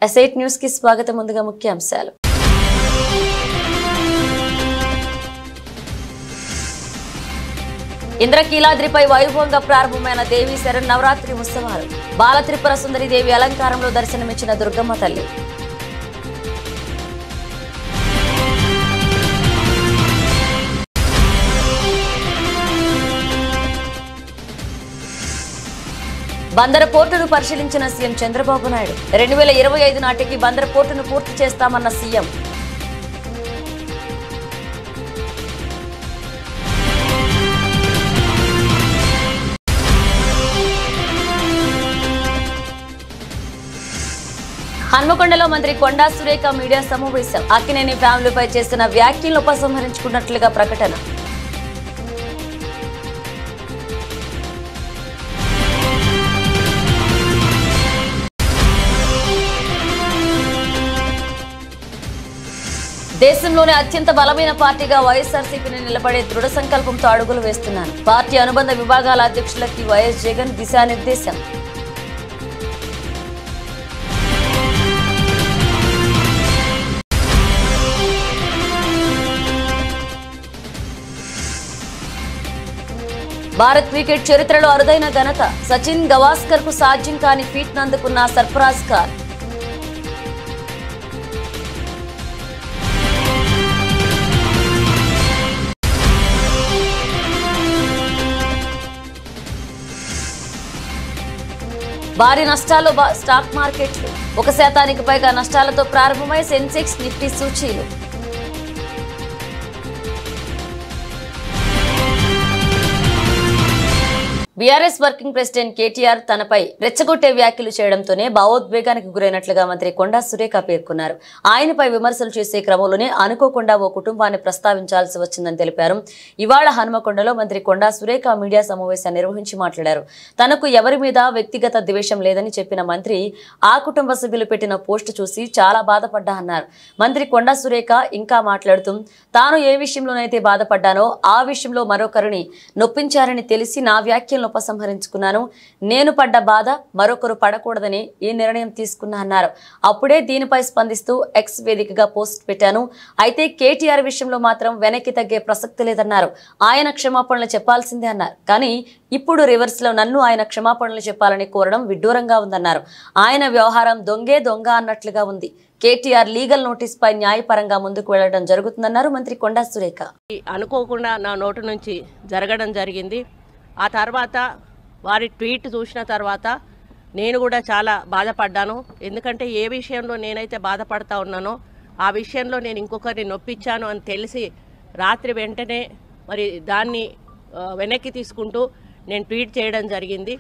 S8 news కి స్వాగతం. ముందుగా ముఖ్యాంశాలు. ఇంద్రకీలాద్రిపై వైభవంగా ప్రారంభమైన దేవి శరన్నవరాత్రి ఉత్సవాలు. బాల త్రిపుర సుందరి దేవి అలంకారంలో దర్శనమిచ్చిన దుర్గమ్మ తల్లి. బందర పోర్టును పరిశీలించిన సీఎం చంద్రబాబు నాయుడు. 2025 నాటికి బందర పోర్టును పూర్తి చేస్తామన్న సీఎం. హన్మకొండలో మంత్రి కొండా సురేఖ మీడియా సమావేశం. అక్కినేని ఫ్యామిలీపై చేసిన వ్యాఖ్యలను ఉపసంహరించుకున్నట్లుగా ప్రకటన. దేశంలోనే అత్యంత బలమైన పార్టీగా వైఎస్ఆర్సీపీని నిలబడే దృఢ సంకల్పంతో అడుగులు వేస్తున్నాను. పార్టీ అనుబంధ విభాగాల అధ్యక్షులకి వైఎస్ జగన్ దిశానిర్దేశం. భారత్ క్రికెట్ చరిత్రలో అరుదైన ఘనత. సచిన్ గవాస్కర్ కు సాధ్యం కాని ఫీట్ నందుకున్న సర్ఫరాజ్ ఖాన్. భారీ నష్టాలు స్టాక్ మార్కెట్లు. 1% పైగా నష్టాలతో ప్రారంభమై సెన్సెక్స్ నిఫ్టీ సూచీలు. బీఆర్ఎస్ వర్కింగ్ ప్రెసిడెంట్ కేటీఆర్ తనపై రెచ్చగొట్టే వ్యాఖ్యలు చేయడంతోనే భావోద్వేగానికి గురైనట్లుగా మంత్రి కొండా సురేఖ పేర్కొన్నారు. ఆయనపై విమర్శలు చేసే క్రమంలోనే అనుకోకుండా ఓ కుటుంబాన్ని ప్రస్తావించాల్సి వచ్చిందని తెలిపారు. ఇవాళ హన్మకొండలో మంత్రి కొండా సురేఖ మీడియా సమావేశాన్ని నిర్వహించి మాట్లాడారు. తనకు ఎవరి మీద వ్యక్తిగత ద్వేషం లేదని చెప్పిన మంత్రి ఆ కుటుంబ సభ్యులు పెట్టిన పోస్టు చూసి చాలా బాధపడ్డా అన్నారు. మంత్రి కొండా సురేఖ ఇంకా మాట్లాడుతూ తాను ఏ విషయంలోనైతే బాధపడ్డానో ఆ విషయంలో మరొకరిని నొప్పించారని తెలిసి నా వ్యాఖ్యలను ఉపసంహరించుకున్నాను. నేను పడ్డ బాధ మరొకరు పడకూడదని ఈ నిర్ణయం తీసుకున్నా అన్నారు. అప్పుడే దీనిపై స్పందిస్తూ ఎక్స్ వేదికగా పోస్ట్ పెట్టాను. అయితే కేటీఆర్ విషయంలో మాత్రం వెనక్కి తగ్గే ప్రసక్తి లేదన్నారు. ఆయన క్షమాపణలు చెప్పాల్సిందే అన్నారు. కానీ ఇప్పుడు రివర్స్ లో నన్ను ఆయన క్షమాపణలు చెప్పాలని కోరడం విడ్డూరంగా ఉందన్నారు. ఆయన వ్యవహారం దొంగే దొంగ అన్నట్లుగా ఉంది. కేటీఆర్ లీగల్ నోటీస్ పై న్యాయపరంగా ముందుకు వెళ్లడం జరుగుతుందన్నారు మంత్రి కొండా సురేఖ. అనుకోకుండా నా నోటు నుంచి జరగడం జరిగింది. ఆ తర్వాత వారి ట్వీట్ చూసిన తర్వాత నేను కూడా చాలా బాధపడ్డాను. ఎందుకంటే ఏ విషయంలో నేనైతే బాధపడతా ఉన్నానో ఆ విషయంలో నేను ఇంకొకరిని నొప్పించాను అని తెలిసి రాత్రి వెంటనే మరి దాన్ని వెనక్కి తీసుకుంటూ నేను ట్వీట్ చేయడం జరిగింది.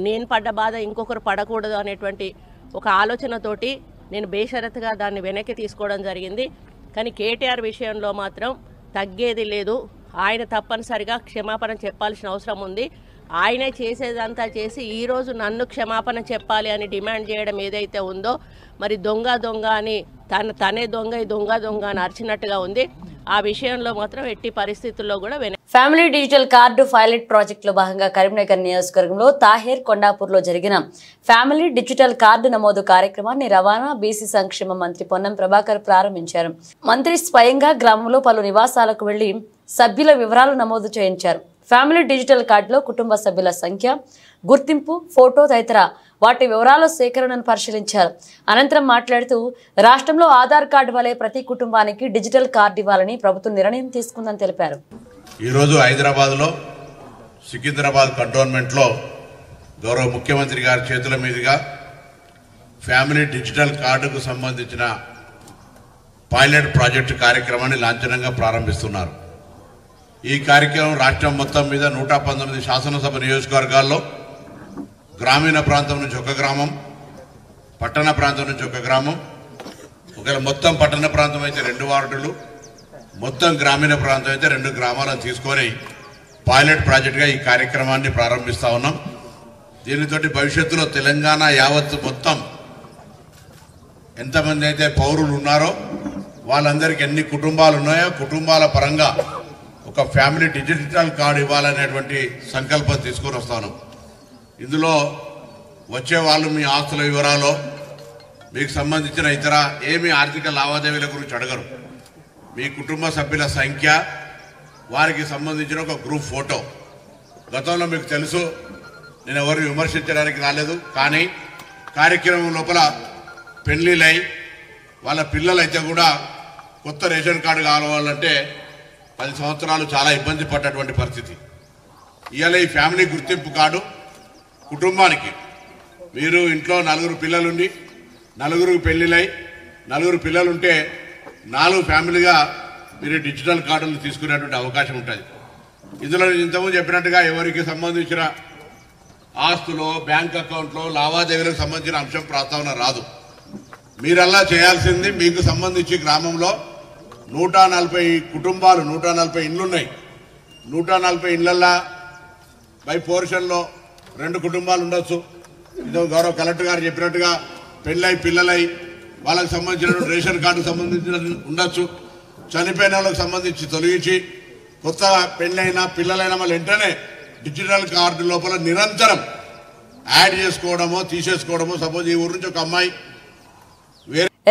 నేను పడ్డ బాధ ఇంకొకరు పడకూడదు అనేటువంటి ఒక ఆలోచనతోటి నేను బేషరతుగా దాన్ని వెనక్కి తీసుకోవడం జరిగింది. కానీ కేటీఆర్ విషయంలో మాత్రం తగ్గేది లేదు. ఆయన తప్పనిసరిగా క్షమాపణ చెప్పాల్సిన అవసరం ఉంది. ఆయనే చేసేదంతా చేసి ఈరోజు నన్ను క్షమాపణ చెప్పాలి అని డిమాండ్ చేయడం ఏదైతే ఉందో మరి దొంగ దొంగ అని తనే దొంగ దొంగ దొంగ అని అరిచినట్టుగా ఉంది. ఆ విషయంలో మాత్రం ఎట్టి పరిస్థితుల్లో కూడా family digital card pilot project లో భాగంగా కరీంనగర్ నియోజకవర్గంలో తాహేర్ కొండాపూర్ లో జరిగిన ఫ్యామిలీ డిజిటల్ కార్డు నమోదు కార్యక్రమాన్ని రవాణా బీసీ సంక్షేమ మంత్రి పొన్నం ప్రభాకర్ ప్రారంభించారు. మంత్రి స్వయంగా గ్రామంలో పలు నివాసాలకు వెళ్లి సభ్యుల వివరాలు నమోదు చేయించారు. ఫ్యామిలీ డిజిటల్ కార్డులో కుటుంబ సభ్యుల సంఖ్య, గుర్తింపు, ఫోటో తదితర వాటి వివరాల సేకరణను పరిశీలించారు. అనంతరం మాట్లాడుతూ రాష్ట్రంలో ఆధార్ కార్డు వలె ప్రతి కుటుంబానికి డిజిటల్ కార్డు ఇవ్వాలని ప్రభుత్వం నిర్ణయం తీసుకుందని తెలిపారు. ఈరోజు హైదరాబాద్లో సికింద్రాబాద్ కంటోన్మెంట్లో గౌరవ ముఖ్యమంత్రి గారి చేతుల మీదుగా ఫ్యామిలీ డిజిటల్ కార్డుకు సంబంధించిన పైలట్ ప్రాజెక్టు కార్యక్రమాన్ని లాంఛనంగా ప్రారంభిస్తున్నారు. ఈ కార్యక్రమం రాష్ట్రం మొత్తం మీద 119 శాసనసభ నియోజకవర్గాల్లో గ్రామీణ ప్రాంతం నుంచి ఒక గ్రామం, పట్టణ ప్రాంతం నుంచి ఒక గ్రామం, ఒకవేళ మొత్తం పట్టణ ప్రాంతం అయితే 2 వార్డులు, మొత్తం గ్రామీణ ప్రాంతం అయితే 2 గ్రామాలను తీసుకొని పైలట్ ప్రాజెక్టుగా ఈ కార్యక్రమాన్ని ప్రారంభిస్తూ ఉన్నాం. దీనితో భవిష్యత్తులో తెలంగాణ యావత్తు మొత్తం ఎంతమంది అయితే పౌరులు ఉన్నారో వాళ్ళందరికీ ఎన్ని కుటుంబాలు ఉన్నాయో కుటుంబాల పరంగా ఒక ఫ్యామిలీ డిజిటల్ కార్డు ఇవ్వాలనేటువంటి సంకల్పం తీసుకొని వస్తాను. ఇందులో వచ్చే వాళ్ళు మీ ఆస్తుల వివరాలు, మీకు సంబంధించిన ఇతర ఏమి ఆర్థిక లావాదేవీల గురించి అడగరు. మీ కుటుంబ సభ్యుల సంఖ్య, వారికి సంబంధించిన ఒక గ్రూప్ ఫోటో. గతంలో మీకు తెలుసు, నేను ఎవరిని విమర్శించడానికి రాలేదు, కానీ కార్యక్రమం లోపల పెళ్లిలై వాళ్ళ పిల్లలైతే కూడా కొత్త రేషన్ కార్డు కావాలంటే 10 సంవత్సరాలు చాలా ఇబ్బంది పడ్డటువంటి పరిస్థితి. ఇవాళ ఈ ఫ్యామిలీ గుర్తింపు కార్డు కుటుంబానికి, మీరు ఇంట్లో 4 పిల్లలుండి 4 పెళ్లిలై 4 పిల్లలుంటే 4 ఫ్యామిలీగా మీరు డిజిటల్ కార్డులు తీసుకునేటువంటి అవకాశం ఉంటుంది. ఇందులో ఇంతకుముందు చెప్పినట్టుగా ఎవరికి సంబంధించిన ఆస్తులో, బ్యాంక్ అకౌంట్లో లావాదేవీలకు సంబంధించిన అంశం ప్రస్తావన రాదు. మీరల్లా చేయాల్సింది, మీకు సంబంధించి గ్రామంలో 140 కుటుంబాలు, 140 ఇండ్లున్నాయి. 140 ఇండ్లల్లా బై పోర్షన్లో 2 కుటుంబాలు ఉండొచ్చు. ఇదో గౌరవ కలెక్టర్ గారు చెప్పినట్టుగా పెళ్ళై పిల్లలై వాళ్ళకి సంబంధించిన రేషన్ కార్డుకు సంబంధించిన ఉండొచ్చు. చనిపోయిన వాళ్ళకి సంబంధించి తొలగించి కొత్తగా పెళ్ళైనా పిల్లలైనా మళ్ళీ వెంటనే డిజిటల్ కార్డు లోపల నిరంతరం యాడ్ చేసుకోవడమో తీసేసుకోవడమో. సపోజ్ ఈ ఊరు నుంచి ఒక అమ్మాయి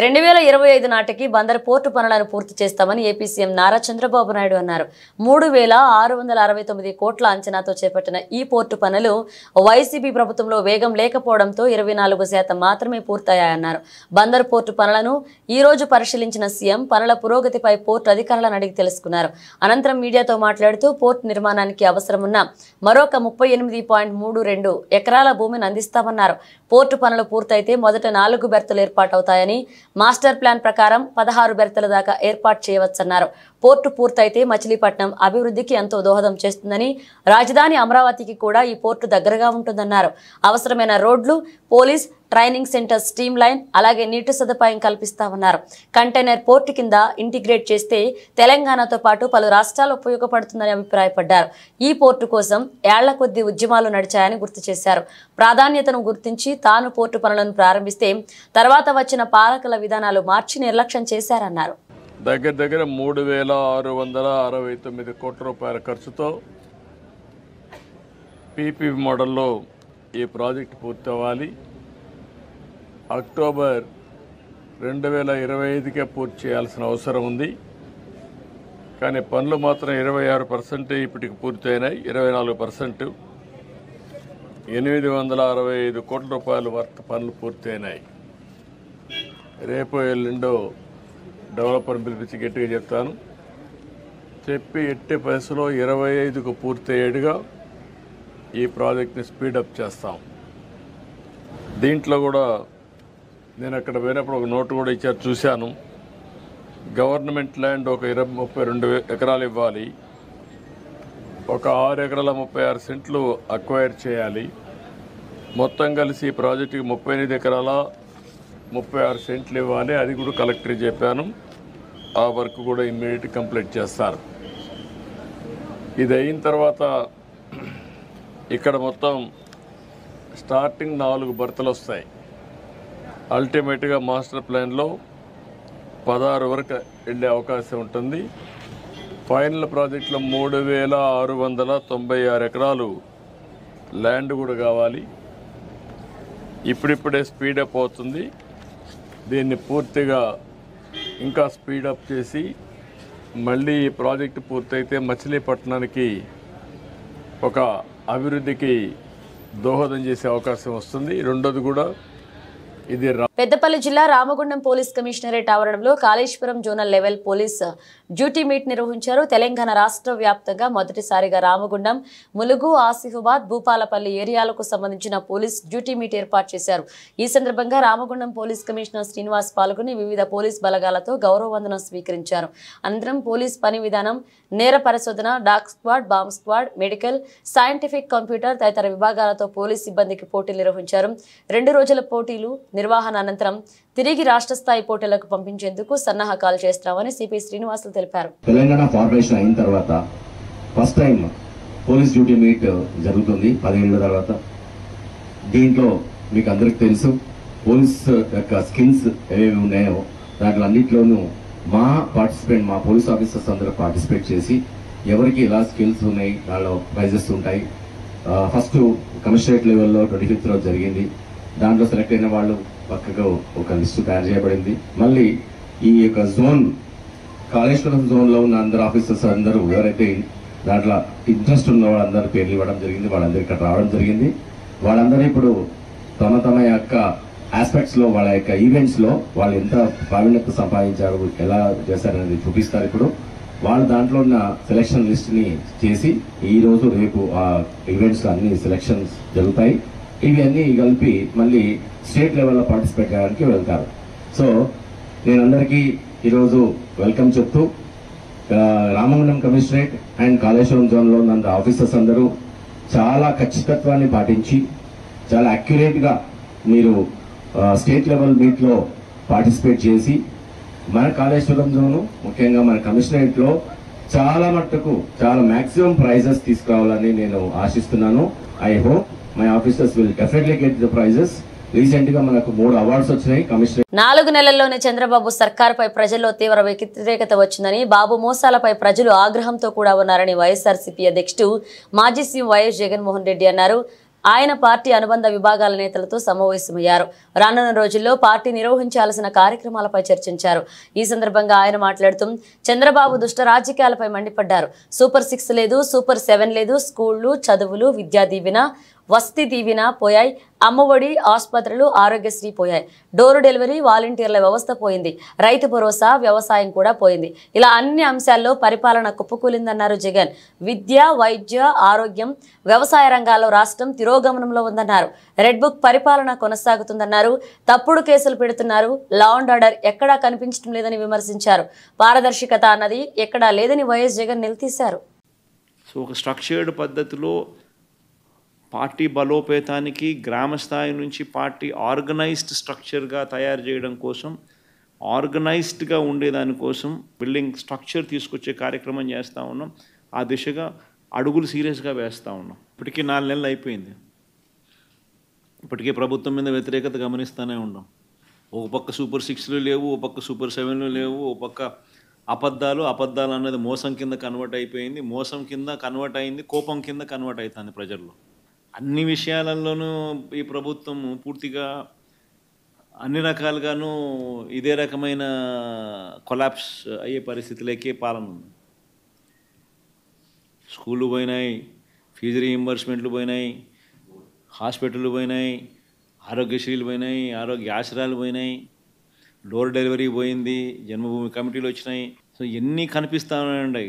2025 నాటికి బందర్ పోర్టు పనులను పూర్తి చేస్తామని ఏపీ సీఎం నారా చంద్రబాబు నాయుడు అన్నారు. 3,669 కోట్ల అంచనాతో చేపట్టిన ఈ పోర్టు పనులు వైసీపీ ప్రభుత్వంలో వేగం లేకపోవడంతో 24% మాత్రమే పూర్తయ్యాయన్నారు. బందర్ పోర్టు పనులను ఈ రోజు పరిశీలించిన సీఎం పనుల పురోగతిపై పోర్టు అధికారులను అడిగి తెలుసుకున్నారు. అనంతరం మీడియాతో మాట్లాడుతూ పోర్టు నిర్మాణానికి అవసరమున్న మరొక 38.32 ఎకరాల భూమిని అందిస్తామన్నారు. పోర్టు పనులు పూర్తయితే మొదట 4 బెర్తులు ఏర్పాటవుతాయని, మాస్టర్ ప్లాన్ ప్రకారం 16 బెర్తల దాకా ఏర్పాటు చేయవచ్చన్నారు. పోర్టు పూర్తయితే మచిలీపట్నం అభివృద్ధికి ఎంతో దోహదం చేస్తుందని, రాజధాని అమరావతికి కూడా ఈ పోర్టు దగ్గరగా ఉంటుందన్నారు. అవసరమైన రోడ్లు, police training centre stream line, అలాగే నీటి సదుపాయం కల్పిస్తామన్నారు. కంటైనర్ పోర్టు కింద ఇంటిగ్రేట్ చేస్తే తెలంగాణతో పాటు పలు రాష్ట్రాలు ఉపయోగపడుతుందని అభిప్రాయపడ్డారు. ఈ పోర్టు కోసం ఏళ్ల కొద్దీ ఉద్యమాలు నడిచాయని గుర్తు చేశారు. ప్రాధాన్యతను గుర్తించి తాను పోర్టు పనులను ప్రారంభిస్తే తర్వాత వచ్చిన పాలకుల విధానాలు మార్చి నిర్లక్ష్యం చేశారన్నారు. దగ్గర 3,669 కోట్ల రూపాయల ఖర్చుతో పీపీ మోడల్లో ఈ ప్రాజెక్టు పూర్తవ్వాలి. అక్టోబర్ 2025కే పూర్తి చేయాల్సిన అవసరం ఉంది. కానీ పనులు మాత్రం 26% ఇప్పటికి పూర్తయినాయి. 24% 865 కోట్ల రూపాయల వర్త్ పనులు పూర్తయినాయి. రేపు ఎల్లుండో డెవలపర్ పిలిపించి గట్టిగా చెప్తాను, చెప్పి ఎట్టి పరిస్థితుల్లో 25కు పూర్తయ్యేట్టుగా ఈ ప్రాజెక్ట్ని స్పీడప్ చేస్తాం. దీంట్లో కూడా నేను అక్కడ పోయినప్పుడు ఒక నోటు కూడా ఇచ్చారు, చూశాను. గవర్నమెంట్ ల్యాండ్ ఒక 32 ఎకరాలు ఇవ్వాలి, ఒక 6 ఎకరాల 36 సెంట్లు అక్వైర్ చేయాలి. మొత్తం కలిసి ఈ ప్రాజెక్టుకి 38 ఎకరాల 36 సెంట్లు ఇవ్వాలి. అది కూడా కలెక్టర్ చెప్పాను. ఆ వర్క్ కూడా ఇమ్మీడియట్ కంప్లీట్ చేస్తారు. ఇది అయిన తర్వాత ఇక్కడ మొత్తం స్టార్టింగ్ 4 బర్తలు వస్తాయి. అల్టిమేట్గా మాస్టర్ ప్లాన్లో 16 వరకు వెళ్ళే అవకాశం ఉంటుంది. ఫైనల్ ప్రాజెక్టులో 3,696 ఎకరాలు ల్యాండ్ కూడా కావాలి. ఇప్పుడిప్పుడే స్పీడప్ అవుతుంది. దీన్ని పూర్తిగా ఇంకా స్పీడప్ చేసి మళ్ళీ ఈ ప్రాజెక్టు పూర్తయితే మచిలీపట్నానికి ఒక అభివృద్ధికి దోహదం చేసే అవకాశం వస్తుంది. రెండోది కూడా ఇది పెద్దపల్లి జిల్లా రామగుండం పోలీస్ కమిషనరేట్ ఆవరణంలో Kaleshwaram zonal level police duty meet నిర్వహించారు. తెలంగాణ రాష్ట్ర వ్యాప్తంగా మొదటిసారిగా రామగుండం, ములుగు, ఆసిఫాబాద్, భూపాలపల్లి ఏరియాలకు సంబంధించిన పోలీస్ డ్యూటీ మీట్ ఏర్పాటు చేశారు. ఈ సందర్భంగా రామగుండం పోలీస్ కమిషనర్ శ్రీనివాస్ పాల్గొని వివిధ పోలీస్ బలగాలతో గౌరవ వందనం స్వీకరించారు. అనంతరం పోలీస్ పని విధానం, నేర పరిశోధన, dog squad, bomb squad, medical, scientific, computer తదితర విభాగాలతో పోలీస్ సిబ్బందికి పోటీలు నిర్వహించారు. 2 రోజుల పోటీలు నిర్వహణ అనంతరం తిరిగి రాష్ట్ర స్థాయి పోటీలకు పంపించేందుకు సన్నాహకాలు చేస్తామని సిపి శ్రీనివాసులు తెలిపారు. తెలంగాణ ఫార్మేషన్ అయిన తర్వాత first time police duty meet జరుగుతుంది 10 ఏళ్ల తర్వాత. దీంట్లో మీకు అందరికి తెలుసు పోలీస్ యొక్క స్కిల్స్ ఏవేవి ఉన్నాయో దాంట్లో అన్నింటిలోనూ మా పోలీస్ ఆఫీసర్స్ అందరూ పార్టిసిపేట్ చేసి ఎవరికి ఎలా స్కిల్స్ ఉన్నాయి దానిలో ప్రైజెస్ ఉంటాయి. ఫస్ట్ కమిషనరేట్ లెవెల్లో 25th రోజు జరిగింది. దాంట్లో సెలెక్ట్ అయిన వాళ్ళు పక్కగా ఒక లిస్టు తయారు చేయబడింది. మళ్ళీ ఈ యొక్క జోన్ కాళేశ్వరం జోన్లో ఉన్న అందరు ఆఫీసర్స్ అందరూ ఎవరైతే దాంట్లో ఇంట్రెస్ట్ ఉన్న వాళ్ళందరూ పేర్లు ఇవ్వడం జరిగింది. వాళ్ళందరూ ఇక్కడ రావడం జరిగింది. వాళ్ళందరూ ఇప్పుడు తమ యొక్క ఆస్పెక్ట్స్ లో వాళ్ళ యొక్క ఈవెంట్స్ లో వాళ్ళు ఎంత ప్రావీణ్యత సంపాదించారు, ఎలా చేశారనేది చూపిస్తారు. ఇప్పుడు వాళ్ళు దాంట్లో ఉన్న సెలక్షన్ లిస్ట్ ని చేసి ఈ రోజు రేపు ఆ ఈవెంట్స్ లో అన్ని సెలక్షన్స్ జరుగుతాయి. ఇవి అన్ని కలిపి మళ్ళీ స్టేట్ లెవెల్లో పార్టిసిపేట్ చేయడానికి వెళ్తారు. సో నేను అందరికీ ఈరోజు వెల్కమ్ చెప్తూ Ramagundam commissionerate and Kaleshwaram zone లో ఉన్న ఆఫీసర్స్ అందరూ చాలా ఖచ్చితత్వాన్ని పాటించి చాలా అక్యురేట్ గా మీరు స్టేట్ లెవెల్ మీట్ లో పార్టిసిపేట్ చేసి మన కాళేశ్వరం జోను ముఖ్యంగా మన కమిషనరేట్ లో చాలా మట్టుకు చాలా మాక్సిమం ప్రైజెస్ తీసుకురావాలని నేను ఆశిస్తున్నాను. I hope my officers will definitely get the prizes. Recent గా మనకు 3 అవార్డ్స్ వచ్చినాయి. కమిషనర్ 4 నెలల్లోనే చంద్రబాబు సర్కారుపై ప్రజల్లో తీవ్ర వ్యతిరేకత వచ్చిందని, బాబు మోసాలపై ప్రజలు ఆగ్రహంతో కూడా ఉన్నారని వైఎస్ఆర్సీపీ అధ్యక్షుడు మాజీ సీఎం వైఎస్ జగన్మోహన్ రెడ్డి అన్నారు. ఆయన పార్టీ అనుబంధ విభాగాల నేతలతో సమావేశమయ్యారు. రానున్న రోజుల్లో పార్టీ నిర్వహించాల్సిన కార్యక్రమాలపై చర్చించారు. ఈ సందర్భంగా ఆయన మాట్లాడుతూ చంద్రబాబు దుష్ట రాజకీయాలపై మండిపడ్డారు. సూపర్ 6 లేదు, సూపర్ 7 లేదు, స్కూళ్లు, చదువులు, విద్యా దీవెన, వసతి దీవెన పోయాయి, అమ్మఒడి, ఆసుపత్రులు, ఆరోగ్యశ్రీ పోయాయి, డోర్ డెలివరీ, వాలంటీర్ల వ్యవస్థ పోయింది, రైతు భరోసా, వ్యవసాయం కూడా పోయింది. ఇలా అన్ని అంశాల్లో పరిపాలన కుప్పకూలిందన్నారు జగన్. విద్య, వైద్య, ఆరోగ్యం, వ్యవసాయ రంగాల్లో రాష్ట్రం తిరోగమనంలో ఉందన్నారు. రెడ్ బుక్ పరిపాలన కొనసాగుతుందన్నారు. తప్పుడు కేసులు పెడుతున్నారు. లా అండ్ ఆర్డర్ ఎక్కడా కనిపించడం లేదని విమర్శించారు. పారదర్శకత అన్నది ఎక్కడా లేదని వైఎస్ జగన్ నిలదీశారు. సో ఒక స్ట్రక్చర్డ్ పద్ధతిలో పార్టీ బలోపేతానికి గ్రామ స్థాయి నుంచి పార్టీ ఆర్గనైజ్డ్ స్ట్రక్చర్గా తయారు చేయడం కోసం, ఆర్గనైజ్డ్గా ఉండేదానికోసం బిల్డింగ్ స్ట్రక్చర్ తీసుకొచ్చే కార్యక్రమం చేస్తూ ఉన్నాం. ఆ దిశగా అడుగులు సీరియస్గా వేస్తూ ఉన్నాం. ఇప్పటికీ 4 నెలలు అయిపోయింది. ఇప్పటికే ప్రభుత్వం మీద వ్యతిరేకత గమనిస్తూనే ఉన్నాం. ఒక పక్క సూపర్ 6లు లేవు, ఒక పక్క సూపర్ 7లు లేవు, ఒక పక్క అబద్ధాలు అన్నది మోసం కింద కన్వర్ట్ అయిపోయింది. మోసం కింద కన్వర్ట్ అయింది, కోపం కింద కన్వర్ట్ అవుతుంది ప్రజల్లో. అన్ని విషయాలలోనూ ఈ ప్రభుత్వం పూర్తిగా అన్ని రకాలుగాను ఇదే రకమైన కొలాప్స్ అయ్యే పరిస్థితులకే పాలన ఉంది. స్కూళ్ళు పోయినాయి, ఫీజు రీయింబర్స్మెంట్లు పోయినాయి, హాస్పిటళ్ళు పోయినాయి, ఆరోగ్యశ్రీలు పోయినాయి, ఆరోగ్య ఆశ్రయాలు పోయినాయి, డోర్ డెలివరీ పోయింది, జన్మభూమి కమిటీలు వచ్చినాయి. సో ఎన్ని కనిపిస్తూ ఉన్నాయండి.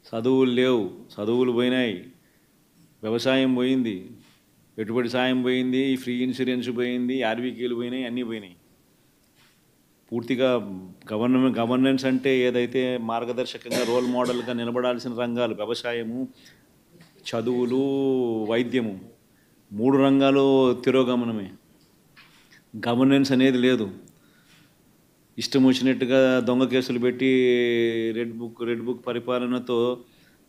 చదువులు లేవు, చదువులు పోయినాయి, వ్యవసాయం పోయింది, పెట్టుబడి సాయం పోయింది, ఫ్రీ ఇన్సూరెన్స్ పోయింది, ఆర్బీకేలు పోయినాయి, అన్నీ పోయినాయి. పూర్తిగా గవర్నెన్స్ అంటే ఏదైతే మార్గదర్శకంగా రోల్ మోడల్గా నిలబడాల్సిన రంగాలు వ్యవసాయము, చదువులు, వైద్యము, 3 రంగాలు తిరోగమనమే. గవర్నెన్స్ అనేది లేదు. ఇష్టం వచ్చినట్టుగా దొంగ కేసులు పెట్టి రెడ్ బుక్ పరిపాలనతో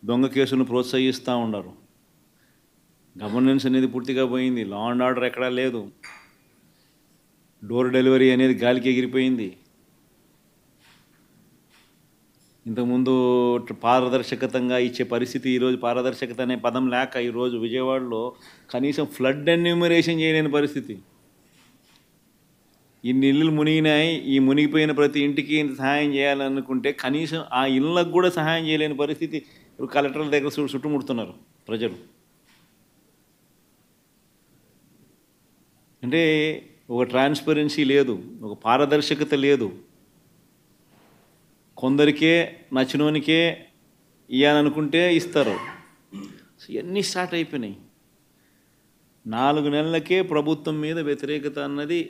దొంగ కేసులను ప్రోత్సహిస్తూ ఉన్నారు. గవర్నెన్స్ అనేది పూర్తిగా పోయింది. లా అండ్ ఆర్డర్ ఎక్కడా లేదు. డోర్ డెలివరీ అనేది గాలికి ఎగిరిపోయింది. ఇంతకుముందు పారదర్శకతంగా ఇచ్చే పరిస్థితి ఈరోజు పారదర్శకత అనే పదం లేక ఈరోజు విజయవాడలో కనీసం ఫ్లడ్ ఎన్యూమరేషన్ చేయలేని పరిస్థితి. ఇన్ని ఇళ్ళు మునిగినాయి, ఈ మునిగిపోయిన ప్రతి ఇంటికి ఇంత సహాయం చేయాలనుకుంటే కనీసం ఆ ఇళ్ళకు కూడా సహాయం చేయలేని పరిస్థితి. ఇప్పుడు కలెక్టర్ల దగ్గర చుట్టుముడుతున్నారు ప్రజలు. అంటే ఒక ట్రాన్స్పరెన్సీ లేదు, ఒక పారదర్శకత లేదు. కొందరికే నచ్చినోనికే ఇవ్వాలనుకుంటే ఇస్తారు. ఇవన్నీ స్టార్ట్ అయిపోయినాయి. 4 నెలలకే ప్రభుత్వం మీద వ్యతిరేకత అన్నది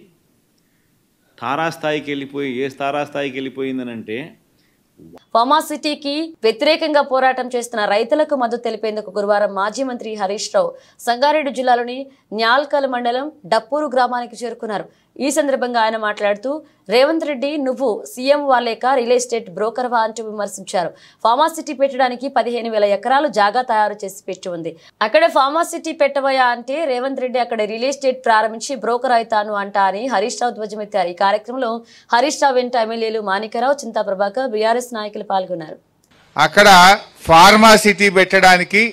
తారాస్థాయికి వెళ్ళిపోయి, ఏ తారాస్థాయికి వెళ్ళిపోయిందనంటే ఫార్మాసిటీకి వ్యతిరేకంగా పోరాటం చేస్తున్న రైతులకు మద్దతు తెలిపేందుకు గురువారం మాజీ మంత్రి హరీష్ రావు సంగారెడ్డి జిల్లాలోని న్యాల్కల్ మండలం డప్పూరు గ్రామానికి చేరుకున్నారు. ఈ సందర్భంగా ఆయన మాట్లాడుతూ రేవంత్ రెడ్డి నువ్వు సీఎం వాలేక రియల్ ఎస్టేట్ బ్రోకర్వా అంటూ విమర్శించారు. ఫార్మాసిటీ పెట్టడానికి 15,000 ఎకరాలు జాగా తయారు చేసి పెట్టి ఉంది. అక్కడ ఫార్మాసిటీ పెట్టవయా అంటే రేవంత్ రెడ్డి అక్కడ రియల్ ఎస్టేట్ ప్రారంభించి బ్రోకర్ అవుతాను అంటా అని హరీష్ రావు ధ్వజమెత్తారు. ఈ కార్యక్రమంలో హరీష్ రావు వెంట ఎమ్మెల్యేలు మాణికరావు, చింతా ప్రభాకర్, బీఆర్ఎస్ నాయకులు పాల్గొన్నారు. అక్కడ ఫార్మాసిటీ పెట్టడానికి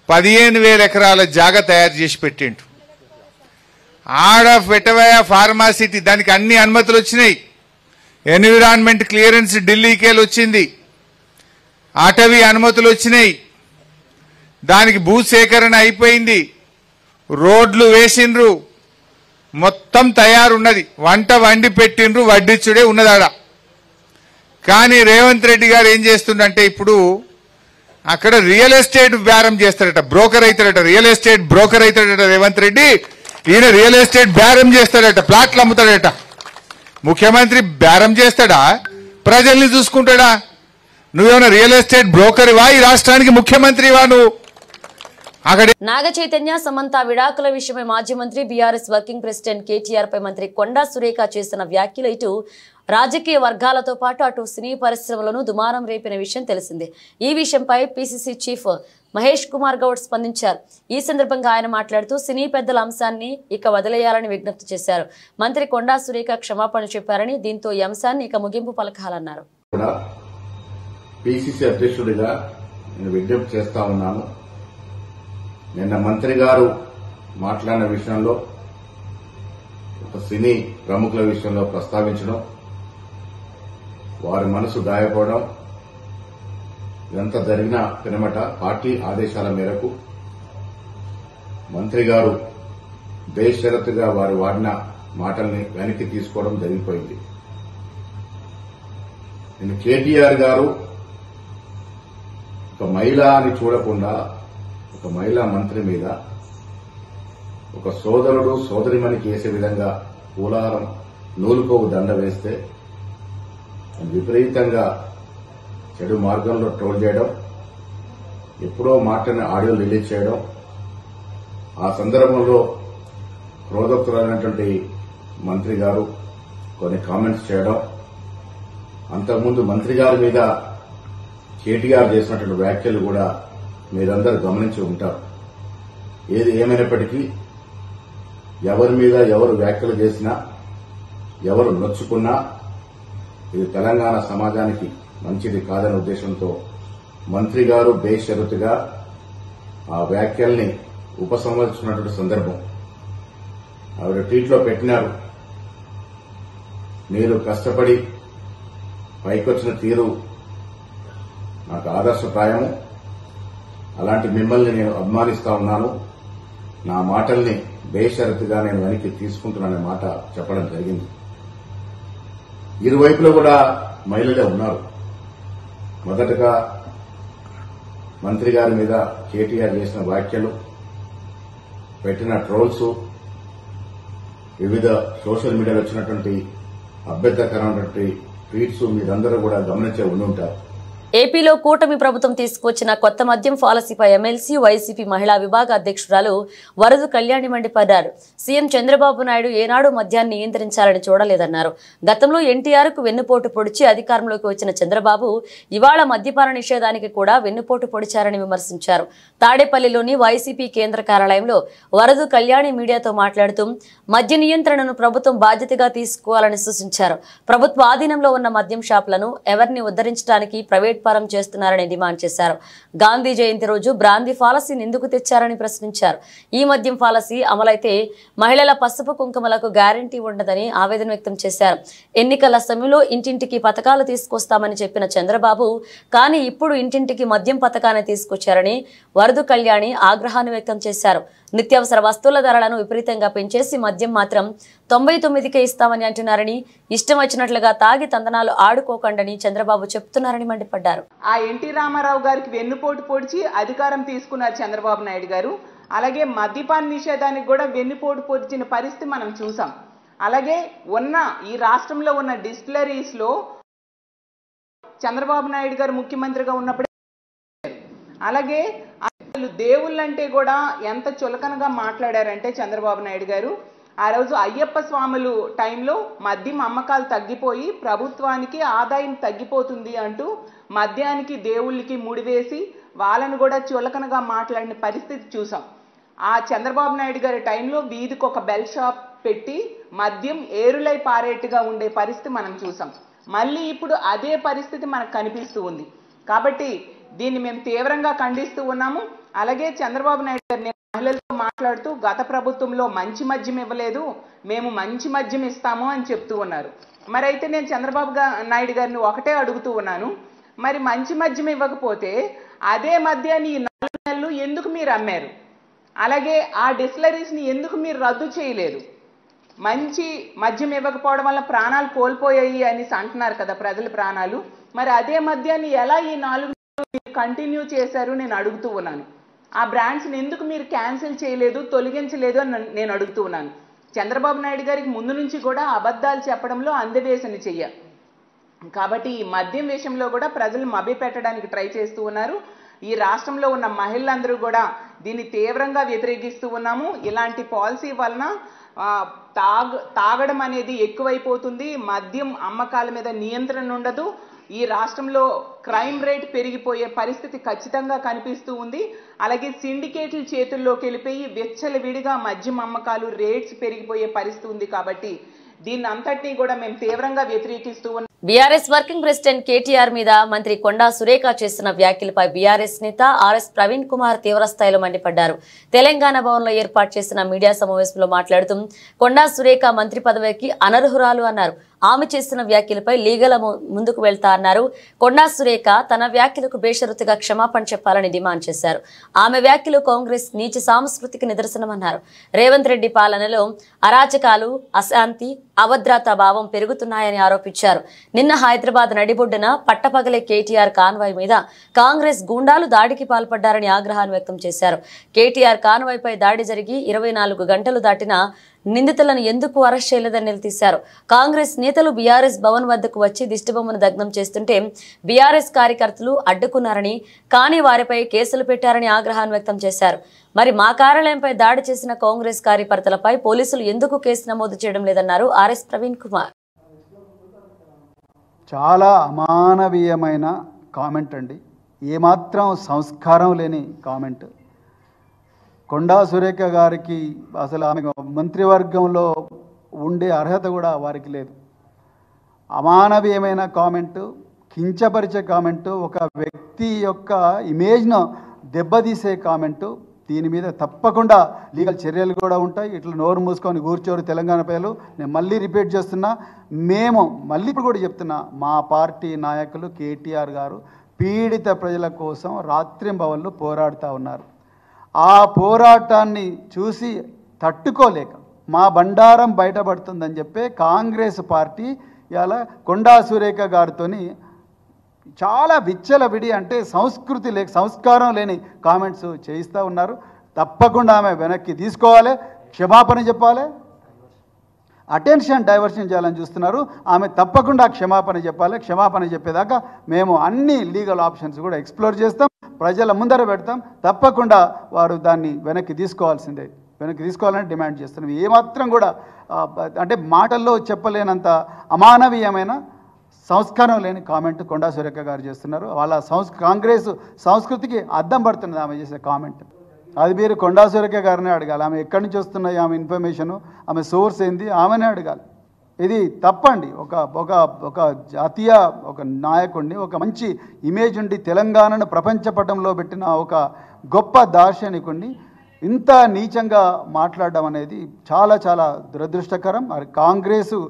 15,000 ఎకరాల జాగా తయారు చేసి పెట్టిండు. ఆడ పెట్టవయ ఫార్మాసిటీ దానికి అన్ని అనుమతులు వచ్చినాయి. ఎన్విరాన్మెంట్ క్లియరెన్స్ ఢిల్లీకేలు వచ్చింది, అటవీ అనుమతులు వచ్చినాయి, దానికి భూసేకరణ అయిపోయింది, రోడ్లు వేసిండ్రు, మొత్తం తయారున్నది, వంట వండి పెట్టిండ్రు, వడ్డిచ్చుడే ఉన్నదాడ. కానీ రేవంత్ రెడ్డి గారు ఏం చేస్తుండంటే ఇప్పుడు అక్కడ రియల్ ఎస్టేట్ బేరం చేస్తాడట, బ్రోకర్ అవుతాడట, రియల్ ఎస్టేట్ బ్రోకర్ అవుతాడట రేవంత్ రెడ్డి. ఈయన రియల్ ఎస్టేట్ బేరం చేస్తాడట, ప్లాట్లు అమ్ముతాడట. ముఖ్యమంత్రి బేరం చేస్తాడా, ప్రజల్ని చూసుకుంటాడా? నువ్వేమైనా రియల్ ఎస్టేట్ బ్రోకర్వా, ఈ రాష్ట్రానికి ముఖ్యమంత్రివా నువ్వు? నాగ చైతన్య సమంత విడాకుల విషయమై మాజీ మంత్రి బీఆర్ఎస్ వర్కింగ్ ప్రెసిడెంట్ కేటీఆర్ పై మంత్రి కొండా సురేఖ చేసిన వ్యాఖ్యలు ఇటు రాజకీయ వర్గాలతో పాటు అటు సినీ పరిశ్రమలను దుమారం రేపిన విషయం తెలిసిందే. ఈ విషయంపై పీసీసీ చీఫ్ మహేష్ కుమార్ గౌడ్ స్పందించారు. ఈ సందర్భంగా ఆయన మాట్లాడుతూ సినీ పెద్దల అంశాన్ని ఇక వదిలేయాలని విజ్ఞప్తి చేశారు. మంత్రి కొండా సురేఖ క్షమాపణ చెప్పారని, దీంతో ఈ అంశాన్ని ఇక ముగింపు పలకాలన్నారు. పీసీసీ అధ్యక్షుడిగా నేను విజ్ఞప్తి చేస్తా ఉన్నాను. నిన్న మంత్రి గారు మాట్లాడిన విషయంలో ఒక సినీ ప్రముఖుల విషయంలో ప్రస్తావించడం, వారి మనసు గాయపడడం, ఇదంతా జరిగిన పినమట పార్టీ ఆదేశాల మేరకు మంత్రి గారు బేషరతుగా వారు వాడిన మాటల్ని వెనక్కి తీసుకోవడం జరిగిపోయింది. నేను కేటీఆర్ గారు ఒక మహిళ అని చూడకుండా ఒక మహిళా మంత్రి మీద ఒక సోదరుడు సోదరిమణికి వేసే విధంగా పూలారం నూలుకోవు దండ వేస్తే విపరీతంగా చెడు మార్గంలో ట్రోల్ చేయడం, ఎప్పుడో మాటని ఆడియో రిలీజ్ చేయడం, ఆ సందర్భంలో క్రోధోక్తులైనటువంటి మంత్రి గారు కొన్ని కామెంట్స్ చేయడం, అంతకుముందు మంత్రి గారి మీద కేటీఆర్ చేసినటువంటి వ్యాఖ్యలు కూడా మీరందరూ గమనించి ఉంటారు. ఏది ఏమైనప్పటికీ ఎవరి మీద ఎవరు వ్యాఖ్యలు చేసినా, ఎవరు నొచ్చుకున్నా ఇది తెలంగాణ సమాజానికి మంచిది కాదనే ఉద్దేశంతో మంత్రి గారు బేషరతుగా ఆ వ్యాఖ్యల్ని ఉపసంహరించుకున్నటువంటి సందర్భం. ఆవిడ ట్వీట్లో పెట్టినారు, మీరు కష్టపడి పైకొచ్చిన తీరు నాకు ఆదర్శప్రాయము, అలాంటి మిమ్మల్ని నేను అభిమానిస్తా ఉన్నాను, నా మాటల్ని బేషరతుగా నేను వెనక్కి తీసుకుంటున్నాననే మాట చెప్పడం జరిగింది. ఇరువైపులో కూడా మహిళలే ఉన్నారు. మొదటగా మంత్రి గారి మీద కేటీఆర్ చేసిన వ్యాఖ్యలు, పెట్టిన ట్రోల్స్, వివిధ సోషల్ మీడియాలో వచ్చినటువంటి అభ్యంతరకరమైనటువంటి ట్వీట్స్ మీరందరూ కూడా గమనించే ఉండుంటారు. ఏపీలో కూటమి ప్రభుత్వం తీసుకొచ్చిన కొత్త మద్యం పాలసీపై ఎమ్మెల్సీ వైసీపీ మహిళా విభాగ అధ్యక్షురాలు వరదు కళ్యాణి మండిపడ్డారు. సీఎం చంద్రబాబు నాయుడు ఏనాడు మద్యాన్ని నియంత్రించాలని చూడలేదన్నారు. గతంలో ఎన్టీఆర్ కు వెన్నుపోటు పొడిచి అధికారంలోకి వచ్చిన చంద్రబాబు ఇవాళ మద్యపాన నిషేధానికి కూడా వెన్నుపోటు పొడిచారని విమర్శించారు. తాడేపల్లిలోని వైసీపీ కేంద్ర కార్యాలయంలో వరదు కళ్యాణి మీడియాతో మాట్లాడుతూ మద్య నియంత్రణను ప్రభుత్వం బాధ్యతగా తీసుకోవాలని సూచించారు. ప్రభుత్వ ఆధీనంలో ఉన్న మద్యం షాపులను ఎవరిని ఉద్ధరించడానికి ప్రైవేట్ పరం చేస్తున్నారని డిమాండ్ చేశారు. గాంధీ జయంతి రోజు బ్రాందీ పాలసీని ఎందుకు తెచ్చారని ప్రశ్నించారు. ఈ మద్యం పాలసీ అమలైతే మహిళల పసుపు కుంకుమలకు గ్యారంటీ ఉండదని ఆవేదన వ్యక్తం చేశారు. ఎన్నికల సమయంలో ఇంటింటికి పథకాలు తీసుకొస్తామని చెప్పిన చంద్రబాబు కానీ ఇప్పుడు ఇంటింటికి మద్యం పథకాన్ని తీసుకొచ్చారని వరదు కళ్యాణి ఆగ్రహాన్ని వ్యక్తం చేశారు. నిత్యావసర వస్తువుల ధరలను విపరీతంగా పెంచేసి మద్యం మాత్రం 99కే ఇస్తామని అంటున్నారని, ఇష్టం వచ్చినట్లుగా తాగి తందనాలు ఆడుకోకండని చంద్రబాబు చెప్తున్నారని మండిపడ్డారు. ఆ ఎన్టీ రామారావు గారికి వెన్నుపోటు పొడిచి అధికారం తీసుకున్నారు చంద్రబాబు నాయుడు గారు. అలాగే మద్యపాన నిషేధానికి కూడా వెన్నుపోటు పొడిచిన పరిస్థితి మనం చూసాం. అలాగే ఈ రాష్ట్రంలో ఉన్న డిస్టిలరీస్ లో చంద్రబాబు నాయుడు గారు ముఖ్యమంత్రిగా ఉన్నప్పుడు, అలాగే దేవుళ్ళంటే కూడా ఎంత చులకనగా మాట్లాడారంటే చంద్రబాబు నాయుడు గారు, ఆ రోజు అయ్యప్ప స్వాములు టైంలో మద్యం అమ్మకాలు తగ్గిపోయి ప్రభుత్వానికి ఆదాయం తగ్గిపోతుంది అంటూ మద్యానికి దేవుళ్ళకి ముడివేసి వాళ్ళను కూడా చులకనగా మాట్లాడిన పరిస్థితి చూసాం. ఆ చంద్రబాబు నాయుడు గారి టైంలో వీధికి ఒక బెల్ షాప్ పెట్టి మద్యం ఏరులై పారేట్టుగా ఉండే పరిస్థితి మనం చూసాం. మళ్ళీ ఇప్పుడు అదే పరిస్థితి మనకు కనిపిస్తూ ఉంది. కాబట్టి దీన్ని మేము తీవ్రంగా ఖండిస్తూ ఉన్నాము. అలాగే చంద్రబాబు నాయుడు గారిని మహిళలతో మాట్లాడుతూ గత ప్రభుత్వంలో మంచి మద్యం ఇవ్వలేదు, మేము మంచి మద్యం ఇస్తాము అని చెప్తూ ఉన్నారు. మరి అయితే నేను చంద్రబాబు నాయుడు గారిని ఒకటే అడుగుతూ ఉన్నాను, మరి మంచి మద్యం ఇవ్వకపోతే అదే మద్యాన్ని 4 నెలలు ఎందుకు మీరు అమ్మారు? అలాగే ఆ డిస్టిలరీస్ని ఎందుకు మీరు రద్దు చేయలేదు? మంచి మద్యం ఇవ్వకపోవడం వల్ల ప్రాణాలు కోల్పోయాయి అని అంటున్నారు కదా ప్రజల ప్రాణాలు. మరి అదే మద్యాన్ని ఎలా ఈ 4 నెలలు కంటిన్యూ చేశారు నేను అడుగుతూ ఉన్నాను. ఆ బ్రాండ్స్ని ఎందుకు మీరు క్యాన్సిల్ చేయలేదు, తొలగించలేదు అని నేను అడుగుతూ ఉన్నాను. చంద్రబాబు నాయుడు గారికి ముందు నుంచి కూడా అబద్ధాలు చెప్పడంలో అందవేశని చెయ్య. కాబట్టి ఈ మద్యం విషయంలో కూడా ప్రజలు మభ్యపెట్టడానికి ట్రై చేస్తూ ఉన్నారు. ఈ రాష్ట్రంలో ఉన్న మహిళలందరూ కూడా దీన్ని తీవ్రంగా వ్యతిరేకిస్తూ ఉన్నాము. ఇలాంటి పాలసీ వలన తాగడం అనేది ఎక్కువైపోతుంది, మద్యం అమ్మకాల మీద నియంత్రణ ఉండదు, ఈ రాష్ట్రంలో క్రైమ్ రేట్ పెరిగిపోయే పరిస్థితి ఖచ్చితంగా కనిపిస్తూ ఉంది. అలాగే సిండికేట్ల చేతుల్లోకి వెళ్ళిపోయి విచ్చలవిడిగా మద్యం అమ్మకాలు రేట్స్ పెరిగిపోయే పరిస్థితి ఉంది. కాబట్టి దీన్ని అంతటినీ కూడా మేము తీవ్రంగా వ్యతిరేకిస్తూ ఉన్నాం. బీఆర్ఎస్ వర్కింగ్ ప్రెసిడెంట్ కేటీఆర్ మీద మంత్రి కొండా సురేఖ చేసిన వ్యాఖ్యలపై బీఆర్ఎస్ నేత ఆర్ఎస్ ప్రవీణ్ కుమార్ తీవ్రస్థాయిలో మండిపడ్డారు. తెలంగాణ భవన్లో ఏర్పాటు చేసిన మీడియా సమావేశంలో మాట్లాడుతూ కొండా సురేఖ మంత్రి పదవికి అనర్హురాలు అన్నారు. ఆమె చేసిన వ్యాఖ్యలపై లీగల్ ముందుకు వెళ్తా అన్నారు. కొండా సురేఖ తన వ్యాఖ్యలకు బేషరతుగా క్షమాపణ చెప్పాలని డిమాండ్ చేశారు. ఆమె వ్యాఖ్యలు కాంగ్రెస్ నీచ సాంస్కృతికి నిదర్శనమన్నారు. రేవంత్ రెడ్డి పాలనలో అరాచకాలు, అశాంతి, అభద్రతా భావం పెరుగుతున్నాయని ఆరోపించారు. నిన్న హైదరాబాద్ నడిబొడ్డున పట్టపగలే కేటీఆర్ కాన్వాయ్ మీద కాంగ్రెస్ గూండాలు దాడికి పాల్పడ్డారని ఆగ్రహాన్ని వ్యక్తం చేశారు. కేటీఆర్ కాన్వాయ్పై దాడి జరిగి 24 గంటలు దాటినా నిందితులను ఎందుకు అరెస్ట్ చేయలేదని నిలదీశారు. కాంగ్రెస్ నేతలు బీఆర్ఎస్ భవన్ వద్దకు వచ్చి దిష్టిబొమ్మను దగ్నం చేస్తుంటే బీఆర్ఎస్ కార్యకర్తలు అడ్డుకున్నారని, కానీ వారిపై కేసులు పెట్టారని ఆగ్రహాన్ని వ్యక్తం చేశారు. మరి మా కార్యాలయంపై దాడి చేసిన కాంగ్రెస్ కార్యకర్తలపై పోలీసులు ఎందుకు కేసు నమోదు చేయడం లేదన్నారు ఆర్ఎస్ ప్రవీణ్ కుమార్. చాలా అమానవీయమైన కామెంట్ అండి, ఏమాత్రం సంస్కారం లేని కామెంట్. కొండా సురేఖ గారికి అసలు ఆమె మంత్రివర్గంలో ఉండే అర్హత కూడా వారికి లేదు. అమానవీయమైన కామెంటు, కించపరిచే కామెంటు, ఒక వ్యక్తి యొక్క ఇమేజ్ను దెబ్బతీసే కామెంటు. దీని మీద తప్పకుండా లీగల్ చర్యలు కూడా ఉంటాయి. ఇట్లా నోరు మూసుకొని కూర్చోరు తెలంగాణ ప్రజలు. నేను మళ్ళీ రిపీట్ చేస్తున్నా, మేము మళ్ళీ ఇప్పుడు కూడా చెప్తున్నా, మా పార్టీ నాయకులు కేటీఆర్ గారు పీడిత ప్రజల కోసం రాత్రింబవళ్ళు పోరాడుతూ ఉన్నారు. ఆ పోరాటాన్ని చూసి తట్టుకోలేక మా బండారం బయటపడుతుందని చెప్పి కాంగ్రెస్ పార్టీ ఇలా కొండా సురేఖ గారితోని చాలా విచ్చలవిడి, అంటే సంస్కారం లేని కామెంట్స్ చేయిస్తూ ఉన్నారు. తప్పకుండా ఆమె వెనక్కి తీసుకోవాలి, క్షమాపణ చెప్పాలి. అటెన్షన్ డైవర్షన్ చేయాలని చూస్తున్నారు. ఆమె తప్పకుండా క్షమాపణ చెప్పాలి. క్షమాపణ చెప్పేదాకా మేము అన్ని లీగల్ ఆప్షన్స్ కూడా ఎక్స్ప్లోర్ చేస్తాం, ప్రజల ముందర పెడతాం. తప్పకుండా వారు దాన్ని వెనక్కి తీసుకోవాల్సిందే, వెనక్కి తీసుకోవాలని డిమాండ్ చేస్తున్నాం. ఏమాత్రం కూడా అంటే మాటల్లో చెప్పలేనంత అమానవీయమైన, సంస్కారం లేని కామెంట్ కొండా సురేఖ గారు చేస్తున్నారు. వాళ్ళ కాంగ్రెస్ సంస్కృతికి అద్దం పడుతున్నది ఆమె చేసే కామెంట్. అది మీరు కొండా సురేఖ గారినే అడగాలి. ఆమె ఎక్కడి నుంచి వస్తున్నాయి, ఆమె ఇన్ఫర్మేషను, ఆమె సోర్స్ ఏంది, ఆమెనే అడగాలి. ఇది తప్పండి. ఒక జాతీయ ఒక నాయకుడిని, ఒక మంచి ఇమేజ్ ఉండి తెలంగాణను ప్రపంచ పటంలో పెట్టిన ఒక గొప్ప దార్శనికుడిని ఇంత నీచంగా మాట్లాడడం అనేది చాలా చాలా దురదృష్టకరం. మరి కాంగ్రెసు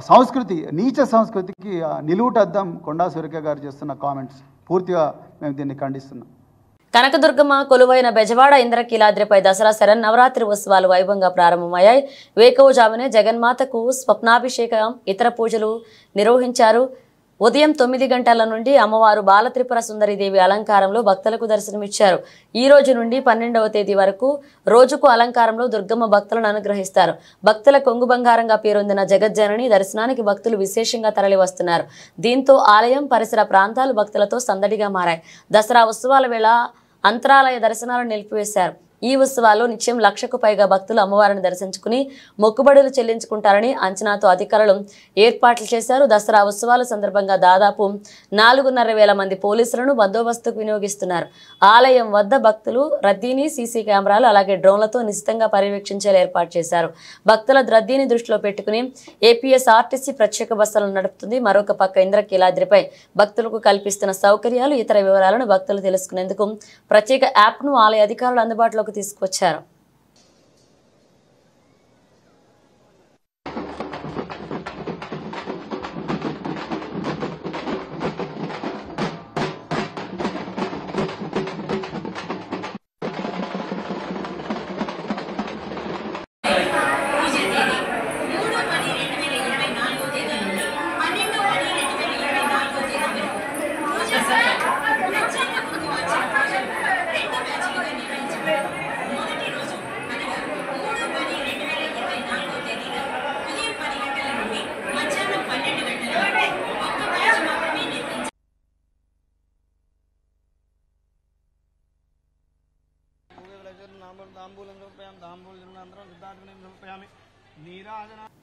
సంస్కృతి, నీచ సంస్కృతికి నిలువుటద్దం కొండా సురేఖ గారు చేస్తున్న కామెంట్స్. పూర్తిగా మేము దీన్ని ఖండిస్తున్నాం. కనకదుర్గమ్మ కొలువైన బెజవాడ ఇంద్రకీలాద్రిపై దసరా శరన్నవరాత్రి ఉత్సవాలు వైభవంగా ప్రారంభమయ్యాయి. వేకువజామునే జగన్మాతకు స్వప్నాభిషేకం, ఇతర పూజలు నిర్వహించారు. ఉదయం 9 గంటల నుండి అమ్మవారు బాలత్రిపుర సుందరీదేవి అలంకారంలో భక్తులకు దర్శనమిచ్చారు. ఈ రోజు నుండి 12వ తేదీ వరకు రోజుకు అలంకారంలో దుర్గమ్మ భక్తులను అనుగ్రహిస్తారు. భక్తుల కొంగు బంగారంగా పేరొందిన జగజ్జనని దర్శనానికి భక్తులు విశేషంగా తరలి వస్తున్నారు. దీంతో ఆలయం పరిసర ప్రాంతాలు భక్తులతో సందడిగా మారాయి. దసరా ఉత్సవాల వేళ అంతరాలయ దర్శనాలను నిలిపివేశారు. ఈ ఉత్సవాల్లో నిత్యం 1,00,000కు పైగా భక్తులు అమ్మవారిని దర్శించుకుని మొక్కుబడులు చెల్లించుకుంటారని అంచనాతో అధికారులు ఏర్పాట్లు చేశారు. దసరా ఉత్సవాల సందర్భంగా దాదాపు 4,500 మంది పోలీసులను బందోబస్తుకు వినియోగిస్తున్నారు. ఆలయం వద్ద భక్తులు రద్దీని సీసీ కెమెరాలు అలాగే డ్రోన్లతో నిశితంగా పర్యవేక్షించేలా ఏర్పాటు చేశారు. భక్తుల రద్దీని దృష్టిలో పెట్టుకుని ఏపీఎస్ఆర్టీసీ ప్రత్యేక బస్సులను నడుపుతుంది. మరొక పక్క ఇంద్రకీలాద్రిపై భక్తులకు కల్పిస్తున్న సౌకర్యాలు, ఇతర వివరాలను భక్తులు తెలుసుకునేందుకు ప్రత్యేక యాప్ను ఆలయ అధికారులు అందుబాటులో అందుబాటులోకి తీసుకొచ్చారు.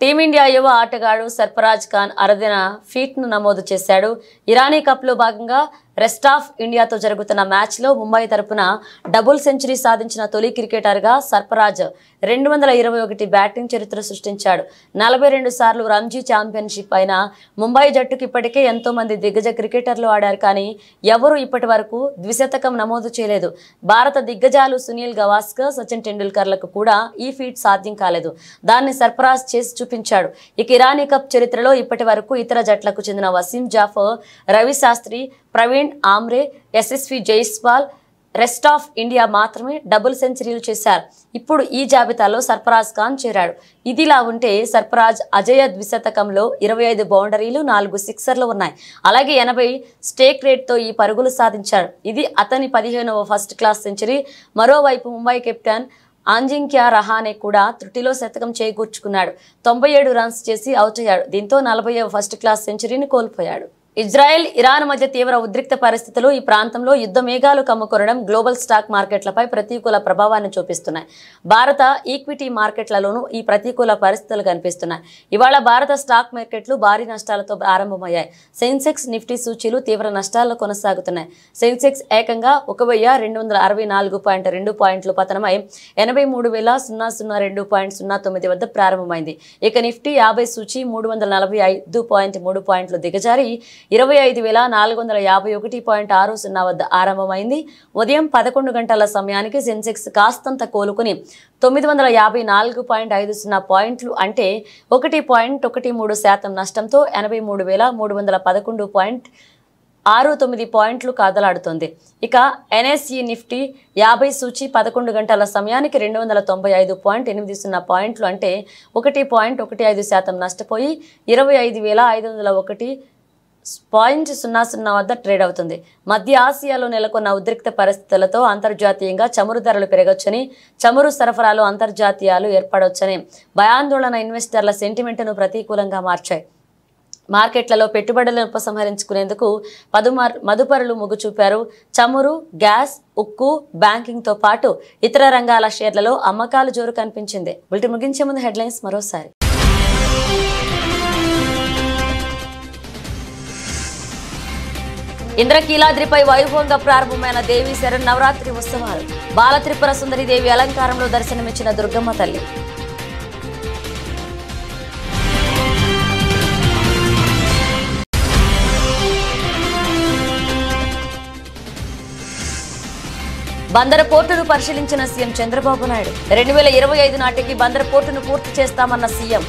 టీమిండియా యువ ఆటగాడు సర్ఫరాజ్ ఖాన్ అరుదైన ఫీట్ ను నమోదు చేశాడు. ఇరానీ కప్ లో భాగంగా రెస్ట్ ఆఫ్ ఇండియాతో జరుగుతున్న మ్యాచ్ లో ముంబై తరపున డబుల్ సెంచరీ సాధించిన తొలి క్రికెటర్ గా సర్ఫరాజ్ 221 బ్యాటింగ్ చరిత్ర సృష్టించాడు. 42 సార్లు రంజీ ఛాంపియన్షిప్ అయిన ముంబై జట్టుకు ఇప్పటికే ఎంతో మంది దిగ్గజ క్రికెటర్లు ఆడారు, కానీ ఎవరూ ఇప్పటి వరకు ద్విశతకం నమోదు చేయలేదు. భారత దిగ్గజాలు సునీల్ గవాస్కర్, సచిన్ టెండూల్కర్లకు కూడా ఈ ఫీట్ సాధ్యం కాలేదు. దాన్ని సర్ఫరాజ్ చేసి చూపించాడు. ఇక ఇరానీ కప్ చరిత్రలో ఇప్పటి వరకు ఇతర జట్లకు చెందిన Wasim Jaffer, Ravi Shastri, Pravin Amre, Yashasvi Jaiswal, rest of India మాత్రమే డబుల్ సెంచరీలు చేశారు. ఇప్పుడు ఈ జాబితాలో సర్ఫరాజ్ ఖాన్ చేరాడు. ఇదిలా ఉంటే సర్ఫరాజ్ అజయ ద్విశతకంలో 25 బౌండరీలు, 4 సిక్సర్లు ఉన్నాయి. అలాగే 80 స్టేక్ రేట్తో ఈ పరుగులు సాధించాడు. ఇది అతని 15వ ఫస్ట్ క్లాస్ సెంచరీ. మరోవైపు ముంబై కెప్టెన్ ఆంజింక్య రహానే కూడా త్రుటిలో శతకం చేకూర్చుకున్నాడు. 97 రన్స్ చేసి అవుట్ అయ్యాడు. దీంతో 40వ ఫస్ట్ క్లాస్ సెంచరీని కోల్పోయాడు. ఇజ్రాయెల్, ఇరాన్ మధ్య తీవ్ర ఉద్రిక్త పరిస్థితులు ఈ ప్రాంతంలో యుద్ధ మేఘాలు కమ్ముకొనడం గ్లోబల్ స్టాక్ మార్కెట్లపై ప్రతికూల ప్రభావాన్ని చూపిస్తున్నాయి. భారత ఈక్విటీ మార్కెట్లలోనూ ఈ ప్రతికూల పరిస్థితులు కనిపిస్తున్నాయి. ఇవాళ భారత స్టాక్ మార్కెట్లు భారీ నష్టాలతో ప్రారంభమయ్యాయి. సెన్సెక్స్, నిఫ్టీ సూచీలు తీవ్ర నష్టాల్లో కొనసాగుతున్నాయి. సెన్సెక్స్ ఏకంగా 1264.2 పాయింట్లు పతనమై 83,002.09 వద్ద ప్రారంభమైంది. ఇక నిఫ్టీ 50 సూచీ 345.3 పాయింట్లు దిగజారి 25,451.60 వద్ద ఆరంభమైంది. ఉదయం 11 గంటల సమయానికి సెన్సెక్స్ కాస్తంత కోలుకుని 954.50 పాయింట్లు అంటే 1.13% నష్టంతో 83,311.69 పాయింట్లు కదలాడుతోంది. ఇక ఎన్ఎస్ఈ నిఫ్టీ 50 సూచీ 11 గంటల సమయానికి 295.80 పాయింట్లు అంటే 1.15% నష్టపోయి 25,501.00 వద్ద ట్రేడ్ అవుతుంది. మధ్య ఆసియాలో నెలకొన్న ఉద్రిక్త పరిస్థితులతో అంతర్జాతీయంగా చమురు ధరలు పెరగొచ్చని, చమురు సరఫరాలో అంతర్జాతీయాలు ఏర్పడవచ్చని భయాందోళన ఇన్వెస్టర్ల సెంటిమెంట్ను ప్రతికూలంగా మార్చాయి. మార్కెట్లలో పెట్టుబడులను ఉపసంహరించుకునేందుకు మదుపరులు మొగ్గు చూపారు. చమురు, గ్యాస్, ఉక్కు, బ్యాంకింగ్తో పాటు ఇతర రంగాల షేర్లలో అమ్మకాలు జోరు కనిపించింది. బులెటిన్ ముగించే ముందు హెడ్లైన్స్ మరోసారి. ఇంద్రకీలాద్రిపై వైభవంగా ప్రారంభమైన దేవి శరన్నవరాత్రి ఉత్సవాలు. బాల త్రిపుర సుందరి దేవి అలంకారంలో దర్శనమిచ్చిన దుర్గమ్మ తల్లి. బందర పోర్టును పరిశీలించిన సీఎం చంద్రబాబు నాయుడు. 2025 నాటికి బందర పోర్టును పూర్తి చేస్తామన్న సీఎం.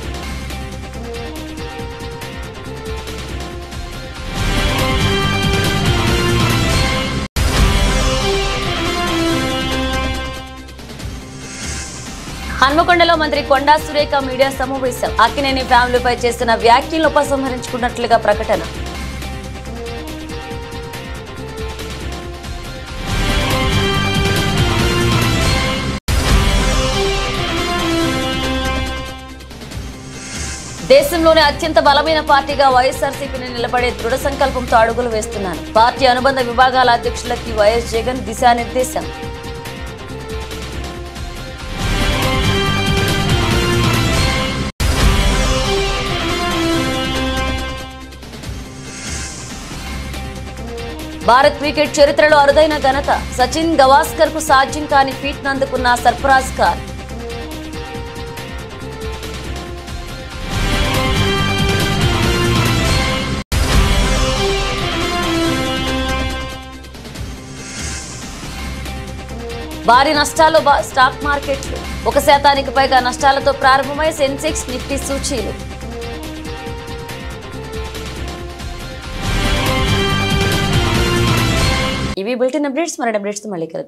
హన్మకొండలో మంత్రి కొండా సురేఖ మీడియా సమావేశం. అక్కినేని ఫ్యామిలీపై చేసిన వ్యాఖ్యలను ఉపసంహరించుకున్నట్లుగా ప్రకటన. దేశంలోనే అత్యంత బలమైన పార్టీగా వైఎస్ఆర్సీపీని నిలబడే దృఢ సంకల్పంతో అడుగులు వేస్తున్నాను. పార్టీ అనుబంధ విభాగాల అధ్యక్షులకి వైఎస్ జగన్ దిశానిర్దేశం. భారత్ క్రికెట్ చరిత్రలో అరుదైన ఘనత. సచిన్ గవాస్కర్ కు సాధ్యం కాని ఫీట్ అందుకున్న సర్ఫరాజ్ ఖాన్. భారీ నష్టాలు స్టాక్ మార్కెట్లు 1% పైగా నష్టాలతో ప్రారంభమై సెన్సెక్స్ నిఫ్టీ సూచీలు. ఇవి బులెటిన్ అప్డేట్స్. మరిన్ని అప్డేట్స్ మళ్ళీ కలుద్దాం.